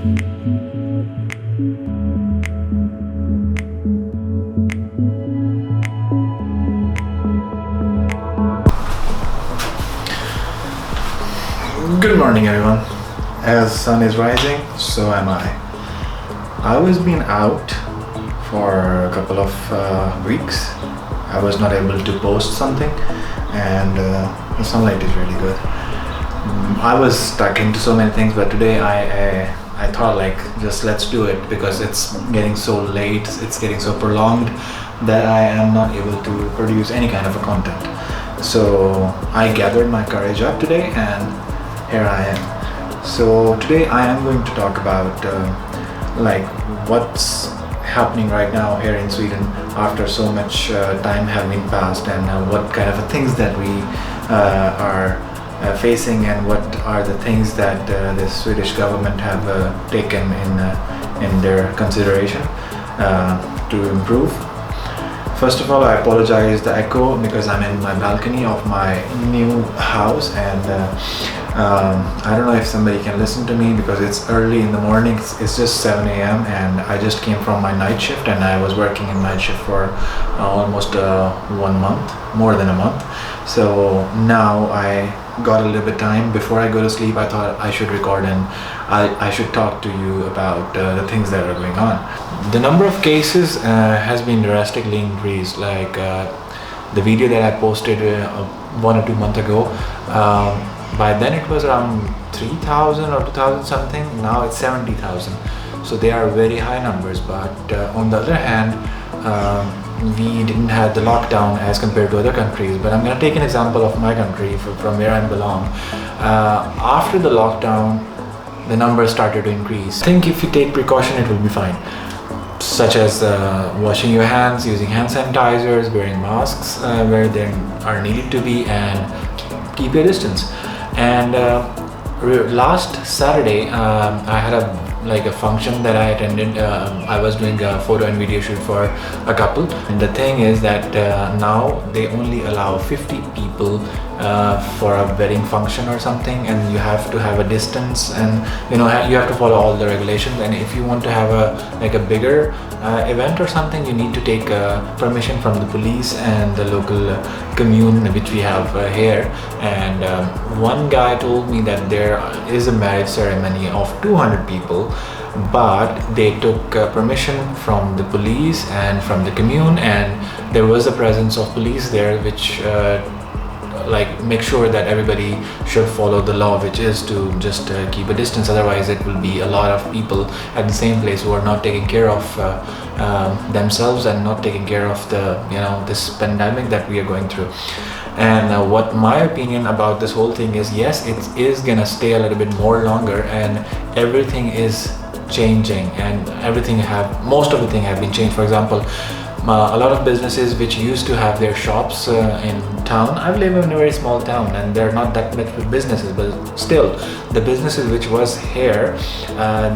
Good morning, everyone. As sun is rising, so am I. I was been out for a couple of weeks. I was not able to post something, and the sunlight is really good. I was stuck into so many things, but today I thought like just let's do it because it's getting so late, it's getting so prolonged that I am not able to produce any kind of a content. So I gathered my courage up today and here I am. So today I am going to talk about like what's happening right now here in Sweden after so much time have been passed, and what kind of things that we are facing, and what are the things that the Swedish government have taken in their consideration to improve. First of all, I apologize the echo because I'm in my balcony of my new house, and I don't know if somebody can listen to me because it's early in the morning. It's just 7 a.m. and I just came from my night shift, and I was working in night shift for almost 1 month, more than a month. So now I got a little bit time before I go to sleep. I thought I should record and I should talk to you about the things that are going on. The number of cases has been drastically increased. Like the video that I posted 1 or 2 months ago, by then it was around 3,000 or 2,000 something. Now it's 70,000. So they are very high numbers. But on the other hand, we didn't have the lockdown as compared to other countries. But I'm going to take an example of my country from where I belong. After the lockdown, the numbers started to increase. I think if you take precaution, it will be fine, such as washing your hands, using hand sanitizers, wearing masks where they are needed to be, and keep your distance. And last Saturday, I had a function that I attended. I was doing a photo and video shoot for a couple, and the thing is that now they only allow 50 people for a wedding function or something, and you have to have a distance, and you have to follow all the regulations. And if you want to have a bigger event or something, you need to take permission from the police and the local commune which we have here. And one guy told me that there is a marriage ceremony of 200 people, but they took permission from the police and from the commune, and there was a presence of police there which make sure that everybody should follow the law, which is to just keep a distance. Otherwise it will be a lot of people at the same place who are not taking care of themselves and not taking care of the this pandemic that we are going through. And what my opinion about this whole thing is, yes, it is gonna stay a little bit more longer, and everything is changing, and most of the thing have been changed. For example, a lot of businesses which used to have their shops in town. I live in a very small town and there are not that much businesses, but still the businesses which was here,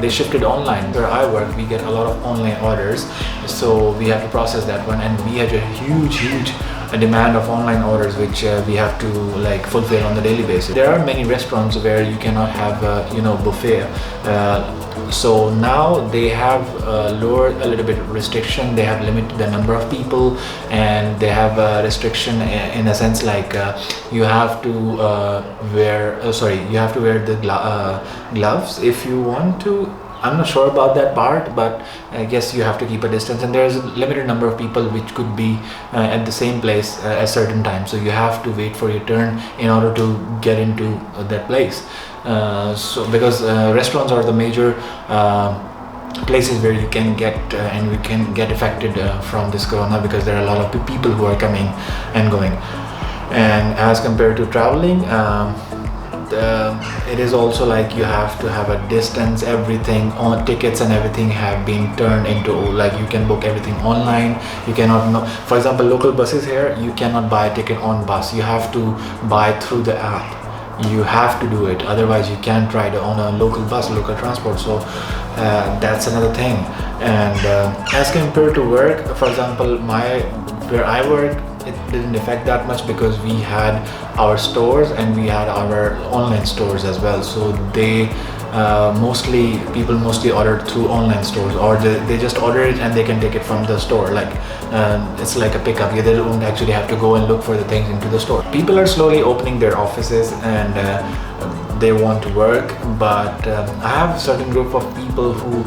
they shifted online. Where I work, we get a lot of online orders, so we have to process that one, and we have a huge demand of online orders which we have to fulfill on the daily basis. There are many restaurants where you cannot have buffet. So now they have lowered a little bit the they have limited the number of people, and they have a restriction in a sense you have to wear the gloves if you want to. I'm not sure about that part, but I guess you have to keep a distance, and there's a limited number of people which could be at the same place at certain times, so you have to wait for your turn in order to get into that place. So because restaurants are the major places where you can get and we can get affected from this corona, because there are a lot of people who are coming and going. And as compared to traveling, it is also you have to have a distance. Everything on tickets and everything have been turned into you can book everything online. You cannot for example, local buses here, you cannot buy a ticket on bus. You have to buy through the app. You have to do it, otherwise you can't ride on a local bus, local transport. So that's another thing. And as compared to work, for example, where I work, it didn't affect that much because we had our stores and we had our online stores as well. So they mostly people mostly order through online stores, or they just order it and they can take it from the store. Like it's like a pickup. They don't actually have to go and look for the things into the store. People are slowly opening their offices and they want to work, but I have a certain group of people who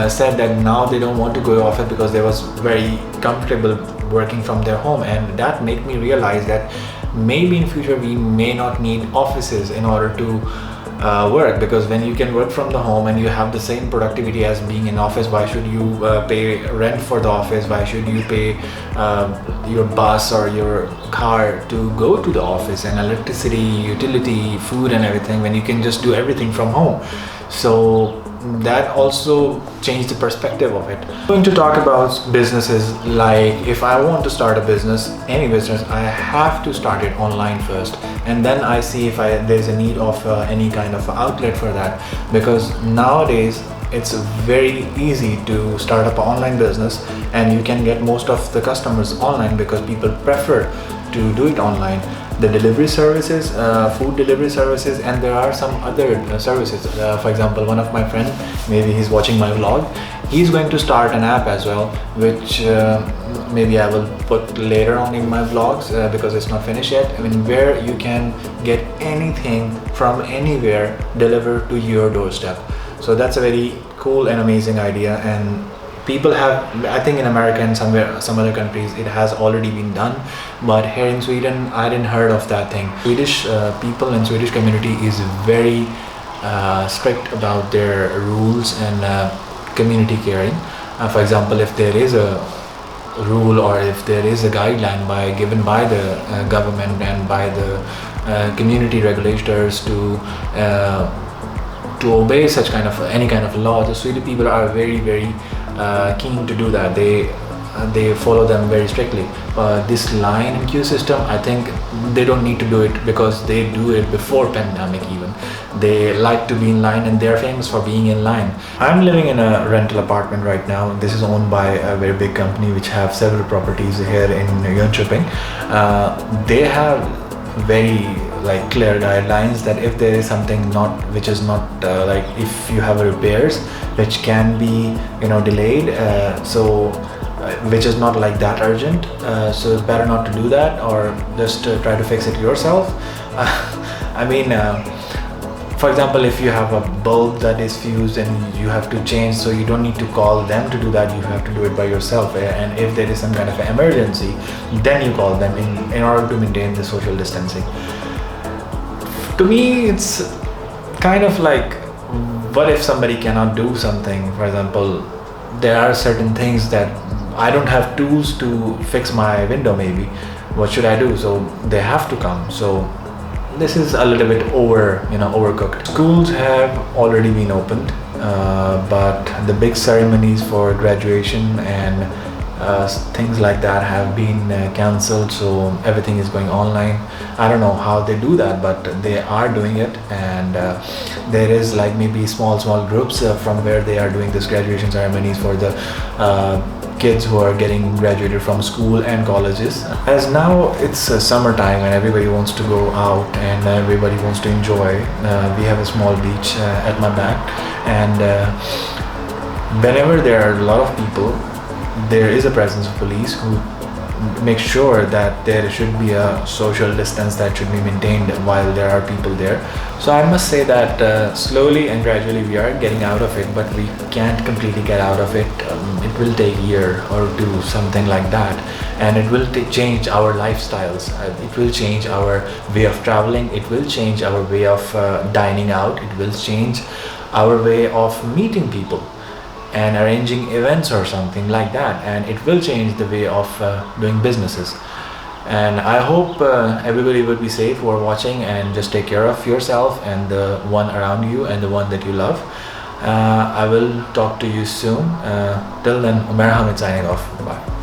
said that now they don't want to go to office because they was very comfortable working from their home, and that made me realize that maybe in future we may not need offices in order to work, because when you can work from the home and you have the same productivity as being in office, why should you pay rent for the office? Why should you pay your bus or your car to go to the office, and electricity, utility, food and everything, when you can just do everything from home? So that also changed the perspective of it. I'm going to talk about businesses. Like if I want to start a business, any business, I have to start it online first, and then I see if there's a need of any kind of outlet for that, because nowadays it's very easy to start up an online business and you can get most of the customers online because people prefer to do it online. The delivery services, food delivery services, and there are some other services. For example, one of my friends, maybe he's watching my vlog, he's going to start an app as well, which maybe I will put later on in my vlogs because it's not finished yet. I mean, where you can get anything from anywhere delivered to your doorstep. So that's a very cool and amazing idea, and people have, I think in America and some other countries it has already been done, but here in Sweden I didn't heard of that thing. Swedish people and Swedish community is very strict about their rules and community caring. For example, if there is a rule or if there is a guideline given by the government and by the community regulators to obey such kind of any kind of law, the Swedish people are very keen to do that. They follow them very strictly. This line and queue system, I think they don't need to do it because they do it before pandemic even. They like to be in line and they're famous for being in line. I'm living in a rental apartment right now. This is owned by a very big company which have several properties here in Jönköping. They have very clear guidelines that if there is something which is not like if you have repairs which can be delayed, which is not like that urgent, so it's better not to do that, or just try to fix it yourself. I mean, for example, if you have a bulb that is fused and you have to change, so you don't need to call them to do that, you have to do it by yourself. And if there is some kind of an emergency, then you call them in order to maintain the social distancing. To me, it's kind of like, what if somebody cannot do something? For example, there are certain things that I don't have tools to fix my window maybe. What should I do? So they have to come. So this is a little bit overcooked. Schools have already been opened, but the big ceremonies for graduation and things like that have been cancelled, so everything is going online. I don't know how they do that, but they are doing it, and there is like maybe small groups from where they are doing this graduation ceremonies for the kids who are getting graduated from school and colleges. As now it's summertime and everybody wants to go out and everybody wants to enjoy, we have a small beach at my back, and whenever there are a lot of people, there is a presence of police who make sure that there should be a social distance that should be maintained while there are people there. So I must say that slowly and gradually we are getting out of it, but we can't completely get out of it. It will take a year or two, something like that, and it will change our lifestyles. It will change our way of traveling. It will change our way of dining out. It will change our way of meeting people and arranging events or something like that, and it will change the way of doing businesses. And I hope everybody will be safe who are watching, and just take care of yourself and the one around you and the one that you love. I will talk to you soon. Till then, Umair Hamid signing off. Bye.